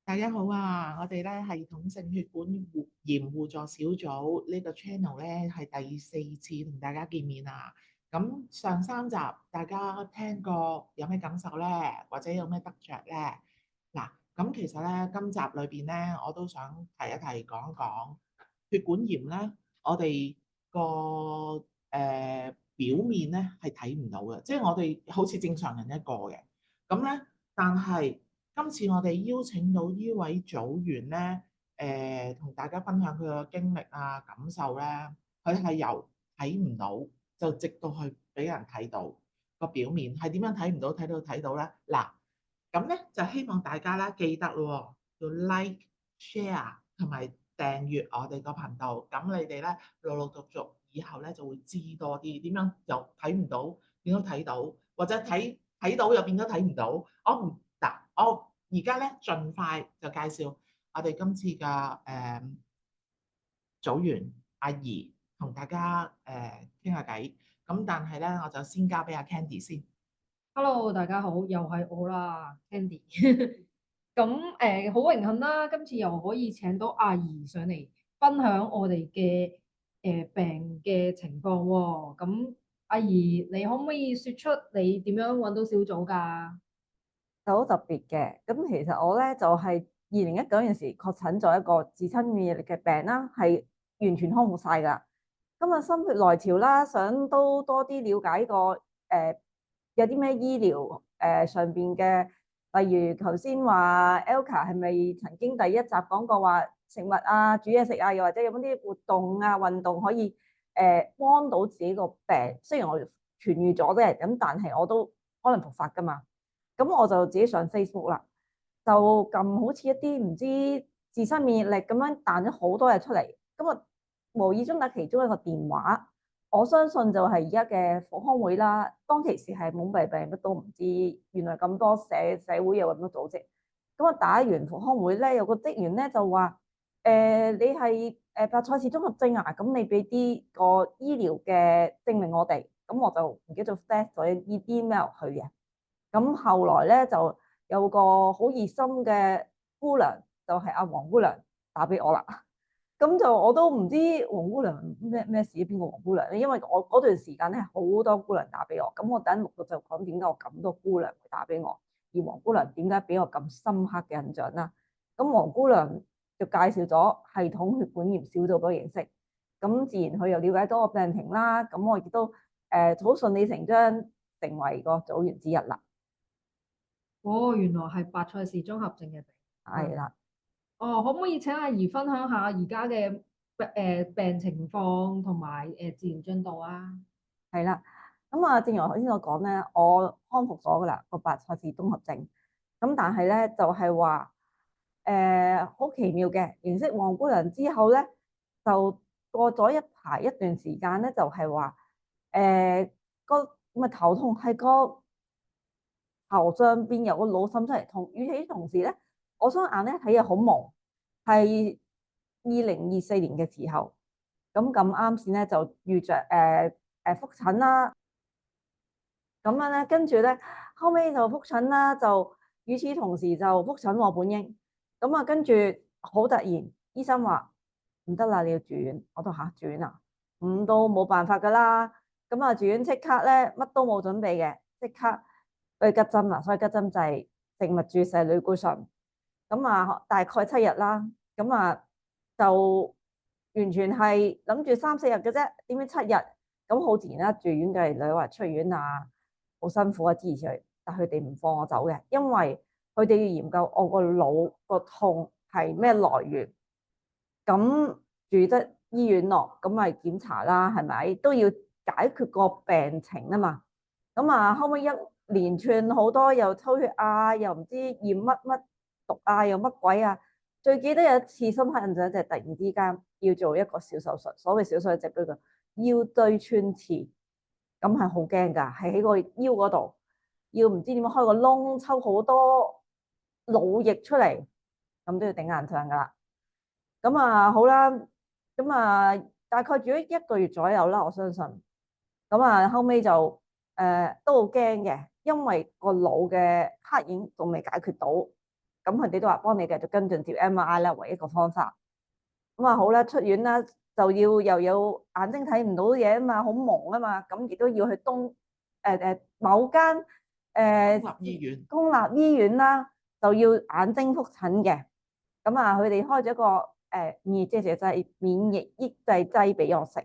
大家好啊！我哋咧系統性血管炎互助小組呢個 channel 咧係第四次同大家見面啊！咁上三集大家聽過有咩感受咧，或者有咩得着咧？嗱，咁其實咧今集裏邊咧我都想提一提講一講血管炎咧，我哋個表面咧係睇唔到嘅，即係我哋好似正常人一個嘅，咁咧但係。今次我哋邀請到呢位組員咧，同大家分享佢嘅經歷啊、感受咧，佢係由睇唔到就直到去俾人睇到個表面係點樣睇唔到睇到咧？嗱，咁咧就希望大家咧記得咯，要 like、share 同埋訂閱我哋個頻道，咁你哋咧陸陸續續以後咧就會知多啲點樣由睇唔到變咗睇到，或者睇到又變咗睇唔到。我而家咧盡快就介紹我哋今次嘅組員阿怡同大家傾下偈。咁但係咧，我就先交俾阿 Candy 先。Hello，大家好，又係我啦，Candy。咁好榮幸啦，今次又可以請到阿姨上嚟分享我哋嘅病嘅情況喎。咁阿姨，你可唔可以説出你點樣揾到小組㗎？就好特別嘅，咁其實我咧就係2019年時確診咗一個自身免疫力嘅病啦，係完全康復晒㗎。今日心血來潮啦，想都多啲了解過有啲咩醫療上邊嘅，例如頭先話 Elka 係咪曾經第一集講過話食物啊、煮嘢食啊，又或者有冇啲活動啊、運動可以幫到自己個病？雖然我痊愈咗嘅，咁但係我都可能復發㗎嘛。咁我就自己上 Facebook 啦，就撳好似一啲唔知自身免疫力咁樣彈咗好多嘢出嚟，咁啊無意中打其中一個電話，我相信就係而家嘅復康會啦。當其時係懵病病乜都唔知，原來咁多社會有咁多組織。咁啊打完復康會咧，有個職員咧就話：你係白賽氏綜合症啊，咁你俾啲個醫療嘅證明我哋。咁我就唔記得咗 send 咗 email 去嘅。咁後來咧就有個好熱心嘅姑娘，就係阿黃姑娘打俾我啦。咁就我都唔知黃姑娘咩事，邊個黃姑娘咧？因為我嗰段時間咧好多姑娘打俾我，咁我等錄到就講點解我咁多姑娘會打俾我，而黃姑娘點解俾我咁深刻嘅印象啦？咁黃姑娘就介紹咗系統血管炎小組嘅形式，咁自然佢又了解多個病情啦。咁我亦都好順理成章成為個組員之一啦。哦，原來係白賽氏綜合症嘅病。係啦，哦，可唔可以請阿姨分享下而家嘅病情況同埋治療進度啊？係啦。咁啊，正如我頭先所講咧，我康復咗噶啦個白賽氏綜合症。咁但係咧就係話好奇妙嘅，認識黃姑娘之後咧，就過咗一段時間咧，就係話個咁啊頭痛係個頭上邊有個腦滲出嚟痛，與此同時咧，我雙眼咧睇嘢好朦，係2024年嘅時候，咁啱先咧就遇着覆診啦，咁樣咧跟住咧後尾就覆診啦，就與此同時就覆診我本應，咁啊跟住好突然，醫生話唔得啦，你要住院，我都嚇住院啊，咁都冇辦法噶啦，咁啊住院即刻咧乜都冇準備嘅，即刻去吉針啦，所以吉針就係靜脈注射類固醇，咁啊大概7日啦，咁啊就完全係諗住3、4日嘅啫，點知7日，咁好自然啦，住院嘅你話出院啊，好辛苦啊，支持佢，但佢哋唔放我走嘅，因為佢哋要研究我個腦個痛係咩來源，咁住得醫院咯，咁咪檢查啦，係咪都要解決個病情啊嘛？咁啊，後尾一連串好多又抽血啊，又唔知驗乜乜毒啊，又乜鬼啊！最記得有一次深刻印象就係突然之間要做一個小手術，所謂小手術就叫做腰椎穿刺，咁係好驚㗎，係喺個腰嗰度，要唔知點樣開個窿，抽好多腦液出嚟，咁都要頂硬上㗎啦。咁啊好啦，咁啊大概住咗1個月左右啦，我相信。咁啊後尾就都好驚嘅，因為個腦嘅黑影仲未解決到。咁佢哋都話幫你繼續跟進照 MRI 啦，唯一一個方法。咁啊好啦，出院啦就要又有眼睛睇唔到嘢啊嘛，好蒙啊嘛，咁亦都要去某間公立醫院。公立醫院啦，就要眼睛覆診嘅。咁啊，佢哋開咗個免疫抑制劑俾我食。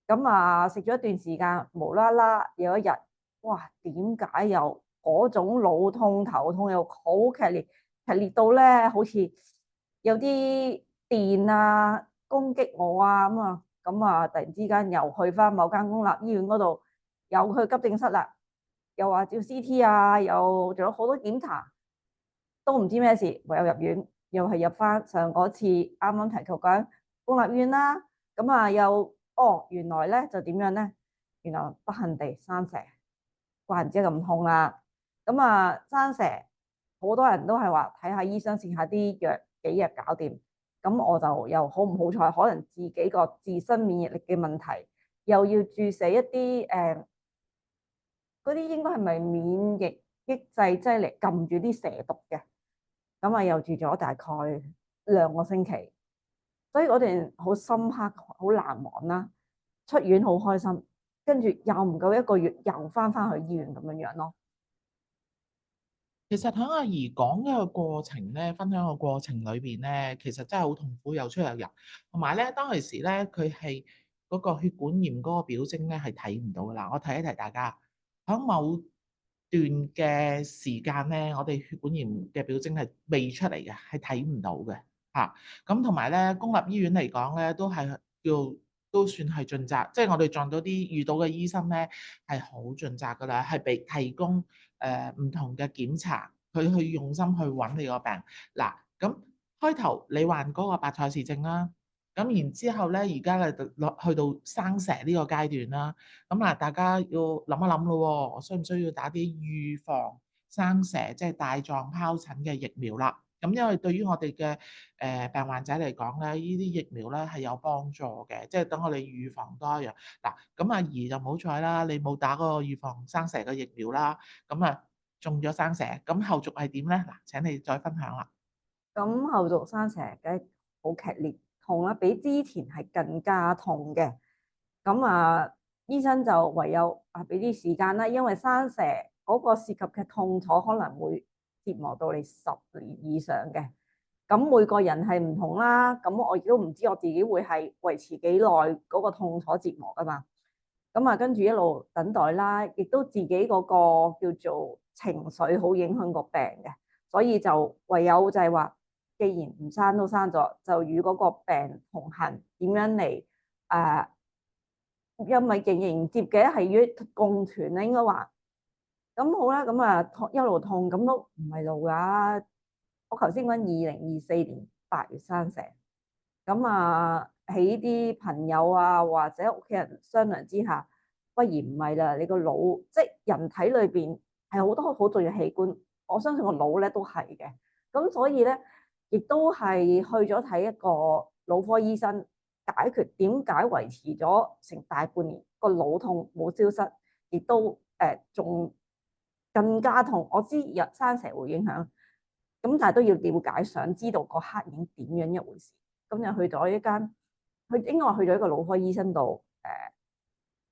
咁啊，食咗一段時間，無啦啦有一日，哇！點解又嗰種腦痛頭痛又好劇烈，劇烈到咧好似有啲電啊攻擊我啊咁啊，突然之間又去翻某間公立醫院嗰度，又去急症室啦，又話照 CT 啊，又做咗好多檢查，都唔知咩事，唯有入院，又係入翻上嗰次啱啱提及緊公立醫院啦。咁啊原來咧就點樣咧？原來不幸地生蛇，怪唔知咁痛啦。咁啊生蛇，好多人都係話睇下醫生試下啲藥，幾日搞掂。咁我就又好唔好彩，可能自己個自身免疫力嘅問題，又要注射一啲嗰啲應該係咪免疫抑制劑嚟撳住啲蛇毒嘅？咁啊又住咗大概2個星期，所以嗰段好深刻、好難忘啦。出院好開心，跟住又唔夠1個月，又翻去醫院咁樣咯。其實喺阿姨講嘅個過程咧，分享個過程裏邊咧，其實真係好痛苦，有出有入。同埋咧，當其時咧，佢係嗰個血管炎嗰個表徵咧係睇唔到噶啦。我提一提大家，喺某段嘅時間咧，我哋血管炎嘅表徵係未出嚟嘅，係睇唔到嘅嚇。咁同埋咧，公立醫院嚟講咧，都算係盡責，即係我哋撞到啲遇到嘅醫生咧係好盡責噶啦，係被提供唔同嘅檢查，佢去用心去揾你個病。嗱，咁開頭你患嗰個白菜氏症啦，咁然之後咧，而家咧去到生蛇呢個階段啦，咁大家要諗一諗咯喎，我需唔需要打啲預防生蛇，即係帶狀疱疹嘅疫苗啦？咁因為對於我哋嘅病患者嚟講咧，呢啲疫苗咧係有幫助嘅，即係等我哋預防多一樣。嗱，咁阿姨就唔好彩啦，你冇打嗰個預防生蛇嘅疫苗啦，咁中咗生蛇，咁後續係點咧？嗱，請你再分享啦。咁後續生蛇梗係好劇烈痛啦，比之前係更加痛嘅。咁啊，醫生就唯有俾啲時間啦，因為生蛇嗰個涉及嘅痛楚可能會折磨到你10年以上嘅。咁每個人係唔同啦，咁我亦都唔知我自己會係維持幾耐嗰個痛楚折磨噶嘛。咁啊，跟住一路等待啦，亦都自己嗰個叫做情緒好影響個病嘅，所以就唯有就係話，既然唔生都生咗，就與嗰個病同行，點樣嚟因為迎接嘅係與共存咧，應該話。咁好啦，咁啊痛一路痛，咁都唔係路㗎。我頭先講2024年8月生蛇，咁啊喺啲朋友啊或者屋企人商量之下，不如唔係啦，你個腦即係人體裏邊係好多好重要器官，我相信個腦咧都係嘅。咁所以咧，亦都係去咗睇一個腦科醫生，解決點解維持咗成大半年個腦痛冇消失，亦都仲更加痛。我知生蛇會影響，咁但係都要了解，想知道個黑影點樣一回事。咁就去咗一間，佢應該話去咗一個腦科醫生度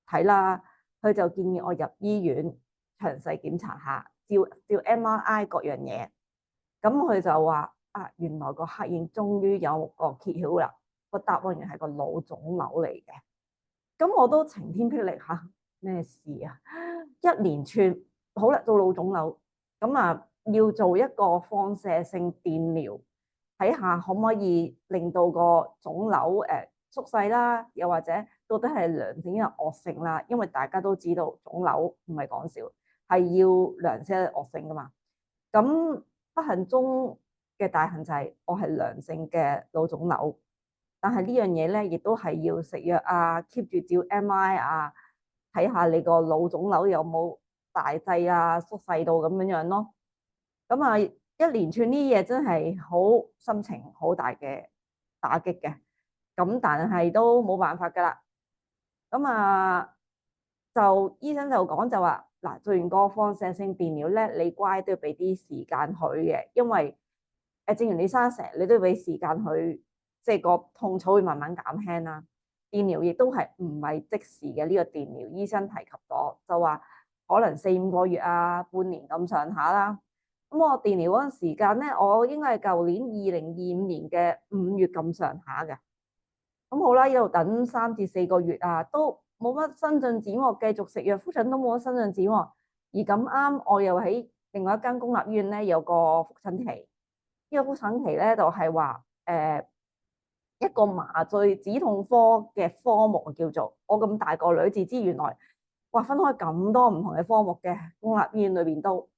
睇啦。佢就建議我入醫院詳細檢查下，照 MRI 各樣嘢。咁佢就話原來個黑影終於有個揭曉啦，個答案原來係個腦腫瘤嚟嘅。咁我都晴天霹靂嚇，咩事啊？一連串好啦，到腦腫瘤，咁要做一個放射性電療，睇下可唔可以令到個腫瘤縮細啦，又或者到底係良性定係惡性啦？因為大家都知道腫瘤唔係講笑，係要良性定惡性噶嘛。咁不幸中嘅大幸就係我係良性嘅腦腫瘤，但係呢樣嘢咧，亦都係要食藥，keep 住照 MRI 睇下你個腦腫瘤有冇大劑縮細到咁樣咯。咁一連串呢啲嘢真係好心情好大嘅打擊嘅。咁但係都冇辦法㗎啦。咁就醫生就講就話嗱，做完個放射性電療咧，你乖都要俾啲時間佢嘅，因為正如你生蛇，你都要俾時間去，即係個痛楚會慢慢減輕啦。電療亦都係唔係即時嘅呢個電療，醫生提及咗就話可能4、5個月啊，半年咁上下啦。咁我電療嗰陣時間咧，我應該係舊年2025年嘅5月咁上下嘅。咁好啦，一路等3至4個月啊，都冇乜新進展喎，繼續食藥覆診都冇乜新進展喎。而咁啱我又喺另外一間公立醫院咧有個覆診期，呢個覆診期咧就係話一個麻醉止痛科嘅科目叫做，我咁大個女至知原來哇分開咁多唔同嘅科目嘅公立醫院裏邊都，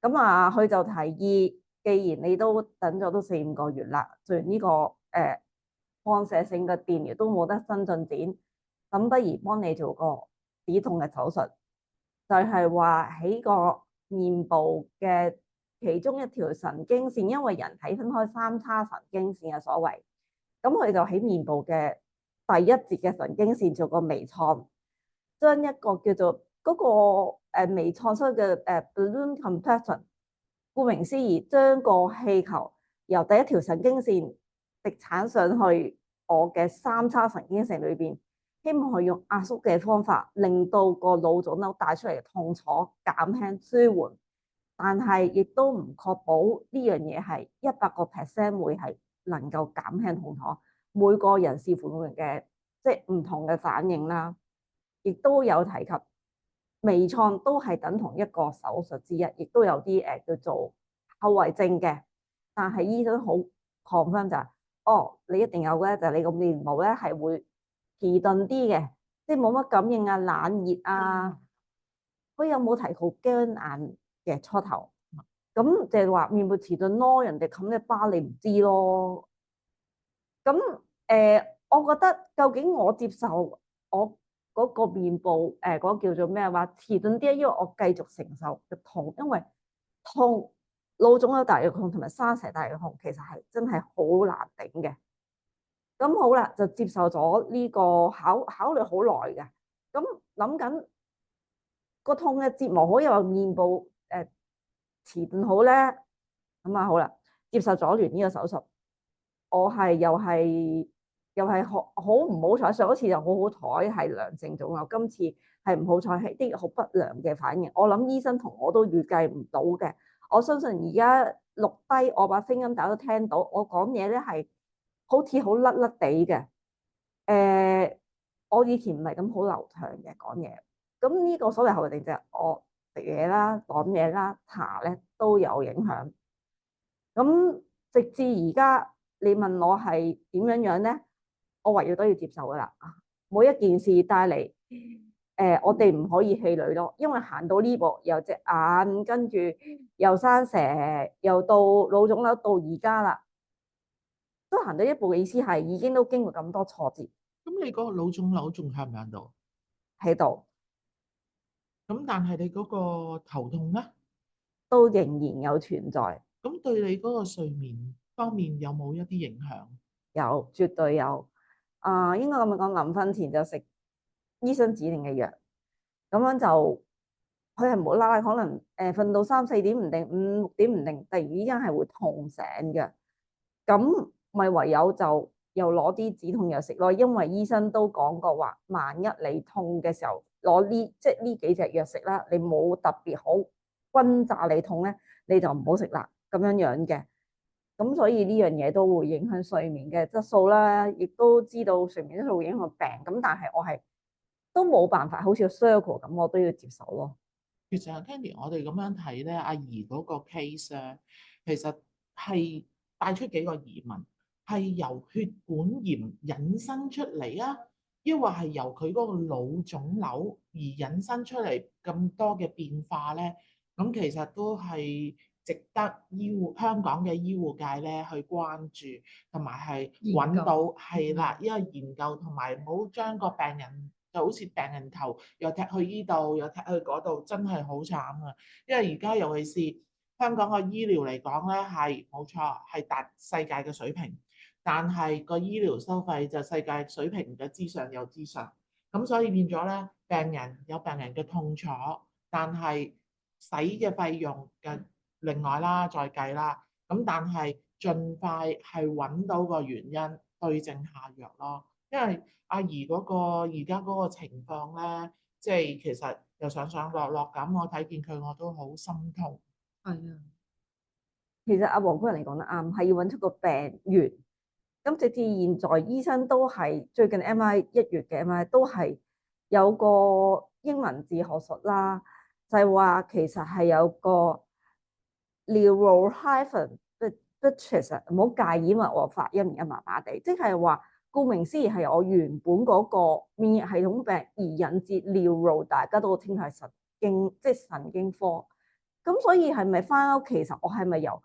咁啊佢就提議，既然你都等咗都4、5個月啦，做完呢個放射性嘅電療都冇得新進展，咁不如幫你做個止痛嘅手術，就係話喺個面部嘅其中一條神經線，因為人體分開3叉神經線嘅所謂，咁佢就喺面部嘅第一節嘅神經線做個微創，將一個叫做嗰個微創所謂嘅balloon compression，顧名思義，將個氣球由第一條神經線直產上去我嘅3叉神經線裏邊，希望佢用壓縮嘅方法，令到個腦腫瘤帶出嚟嘅痛楚減輕舒緩，但係亦都唔確保呢樣嘢係100%會係能夠減輕痛楚。每個人視乎每個人嘅即係唔同嘅反應啦，亦都有提及微創都係等同一個手術之一，亦都有啲叫做後遺症嘅，但係醫生好 confirm 就係、是，哦，你一定有嘅，就係、是、你個面部咧係會遲鈍啲嘅，即係冇乜感應啊、冷熱啊，佢有冇提到僵硬嘅初頭？咁就係話面部遲鈍咯，人哋冚隻疤你唔知咯。咁我覺得究竟我接受我嗰個面部嗰叫做咩話遲鈍啲，因為我繼續承受嘅痛，因為痛腦腫瘤大嘅痛同埋生蛇大嘅痛，其實係真係好難頂嘅。咁好啦，就接受咗呢個考慮好耐嘅。咁諗緊個痛嘅折磨好，又面部遲鈍好咧，咁啊好啦，接受咗完呢個手術。我係又係好唔好彩，上一次就好好彩係良性腫瘤，今次係唔好彩係啲好不良嘅反應。我諗醫生同我都預計唔到嘅。我相信而家錄低我把聲音，大家都聽到我講嘢咧係好似好甩甩地嘅。我以前唔係咁好流暢嘅講嘢。咁呢個所謂後遺症就係我食嘢啦、講嘢啦、痰咧都有影響。咁直至而家。你問我係點樣樣咧？我唯有都要接受噶啦。每一件事帶嚟，我哋唔可以氣餒咯。因為行到呢步，由隻眼跟住又生蛇，又到腦腫瘤，到而家啦，都行到一步嘅意思係已經都經過咁多挫折。咁你嗰個腦腫瘤仲喺唔喺度？喺度。咁但係你嗰個頭痛咧，都仍然有存在。咁對你嗰個睡眠方面有冇一啲影響？有，絕對有。應該咁講，臨瞓前就食醫生指定嘅藥，咁樣就佢係冇啦啦，可能瞓到3、4點唔定，5、6點唔定，突然之間係會痛醒嘅。咁咪唯有就又攞啲止痛藥食咯，因為醫生都講過話，萬一你痛嘅時候攞即係呢幾隻藥食啦，你冇特別好轟炸你痛咧，你就唔好食啦，咁樣樣嘅。咁所以呢樣嘢都會影響睡眠嘅質素啦，亦都知道睡眠質素會影響病。咁但係我係都冇辦法，好似 circle 咁，我都要接受咯。其實 Candy，我哋咁樣睇咧，阿怡嗰個 case 咧，其實係帶出幾個疑問，係由血管炎引申出嚟啊，抑或係由佢嗰個腦腫瘤而引申出嚟咁多嘅變化咧？咁其實都係值得香港嘅醫護界咧去關注，同埋係揾到係啦，因為研究同埋唔好將個病人就好似病人頭又踢去呢度，又踢去嗰度，真係好慘啊！因為而家尤其是香港個醫療嚟講咧，係冇錯係達世界嘅水平，但係個醫療收費就世界水平嘅之上有之上，咁所以變咗咧，病人有病人嘅痛楚，但係使嘅費用嘅另外啦，再計啦。咁但係盡快係揾到個原因，對症下藥咯。因為阿姨嗰個而家嗰個情況咧，即係其實又上上落落咁，我睇見佢我都好心痛。係啊，其實阿黃夫人嚟講得啱，係要揾出個病源。咁直至現在，醫生都係最近 1月嘅 MI 都係有個英文字學術啦，就係話其實係有個 neurohyphen bitis， 唔好介意，因為我發音而家麻麻地，即係話顧名思義係我原本嗰個免疫系統病而引致 neuro， 大家都稱係神經，即係神經科。咁所以係咪翻屋？其實我係咪由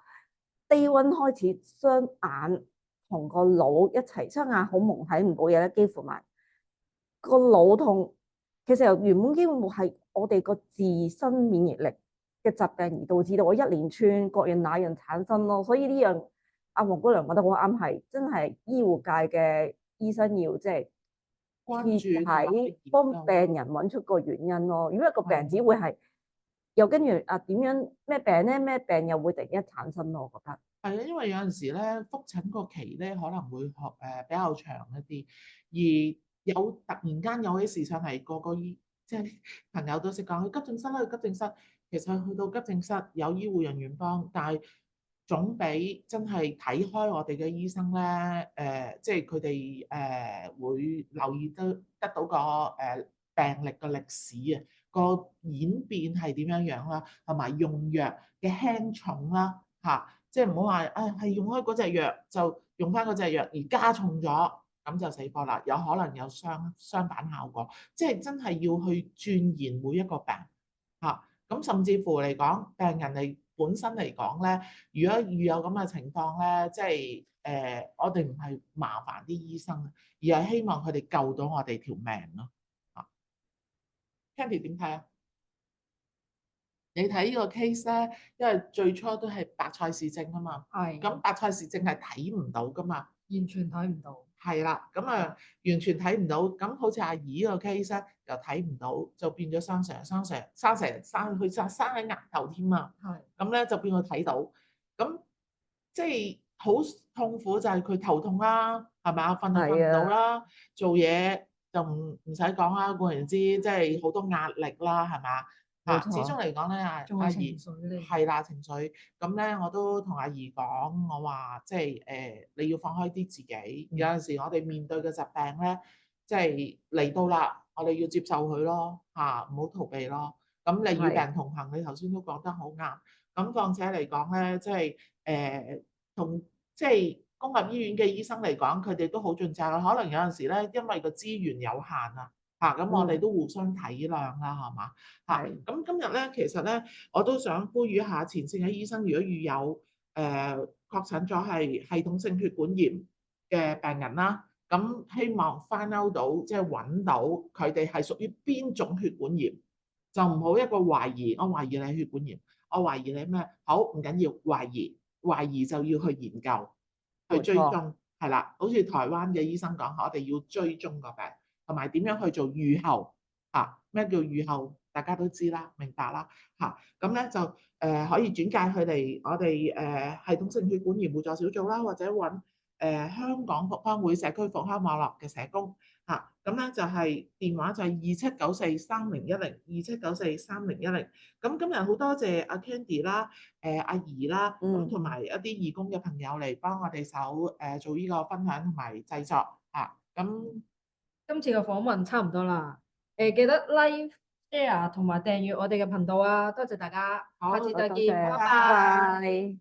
day one 開始雙眼同個腦一齊，雙眼好蒙睇唔到嘢咧，幾乎埋個腦痛。其實由原本基本係我哋個自身免疫力嘅疾病而導致到我一連串各樣那樣產生咯。所以呢樣阿黃姑娘覺得好啱，係真係醫護界嘅醫生要即係關注喺幫病人揾出個原因咯。如果一個病人只會係又跟住啊點樣咩病咧？咩病又會突然間產生咯？我覺得係啊，因為有陣時咧覆診個期咧可能會比較長一啲，而有突然間有啲事上係個個醫即係朋友都識講去急症室啦，去急症室。其實去到急症室有醫護人員幫，但係總比真係睇開我哋嘅醫生咧，即係佢哋會留意得到個病歷嘅歷史啊，個演變係點樣樣啦，同埋用藥嘅輕重啦嚇。即係唔好話係用開嗰隻藥就用翻嗰隻藥而加重咗，咁就死火啦，有可能有相反效果。即係真係要去鑽研每一個病嚇。咁甚至乎嚟講，病人嚟本身嚟講咧，如果遇有咁嘅情況咧，即係我哋唔係麻煩啲醫生，而係希望佢哋救到我哋條命咯。嚇，Candy 點睇啊？你睇呢個 case 咧，因為最初都係白菜氏症啊嘛，係咁白菜氏症係睇唔到噶嘛，完全睇唔到。係啦，咁啊完全睇唔到，咁好似阿姨呢個 case 咧又睇唔到，就變咗生佢生喺額頭添啊，係咁咧就變佢睇到，咁即係好痛苦就係佢頭痛啦，係咪啊？瞓就瞓唔到啦，做嘢就唔使講啦，固然之即係好多壓力啦，係咪啊？嚇，始終嚟講咧，仲有情阿姨緒咧。係啦，情緒咁咧，我都同阿姨講，我話即係你要放開啲自己。有陣時我哋面對嘅疾病咧，即係嚟到啦，我哋要接受佢咯，嚇，唔好逃避咯。咁你與病同行，你頭先都講得好啱。咁況且嚟講咧，即係同即係公立醫院嘅醫生嚟講，佢哋都好盡責啦。可能有陣時咧，因為個資源有限啊。嚇，咁我哋都互相體諒啦，係嘛？嚇，咁今日咧，其實咧，我都想呼籲下前線嘅醫生，如果遇有確診咗係系統性血管炎嘅病人啦，咁希望 find out 到即係揾到佢哋係屬於邊種血管炎，就唔好一個懷疑，我懷疑你係血管炎，我懷疑你咩？好，唔緊要，懷疑就要去研究去追蹤，係啦，好似台灣嘅醫生講，我哋要追蹤個病。同埋點樣去做預後嚇？咩叫預後？大家都知啦，明白啦嚇。咁咧就可以轉介佢哋我哋系統性血管炎互助小組啦，或者揾香港復康會社區復康網絡嘅社工嚇。咁咧就係電話就係27943010，27943010。咁今日好多謝阿 Candy 啦、阿怡啦，咁同埋一啲義工嘅朋友嚟幫我哋手做呢個分享同埋製作嚇。咁今次嘅訪問差唔多啦，記得 like、share 同埋訂閱我哋嘅頻道啊！多謝大家，下次再見，拜拜。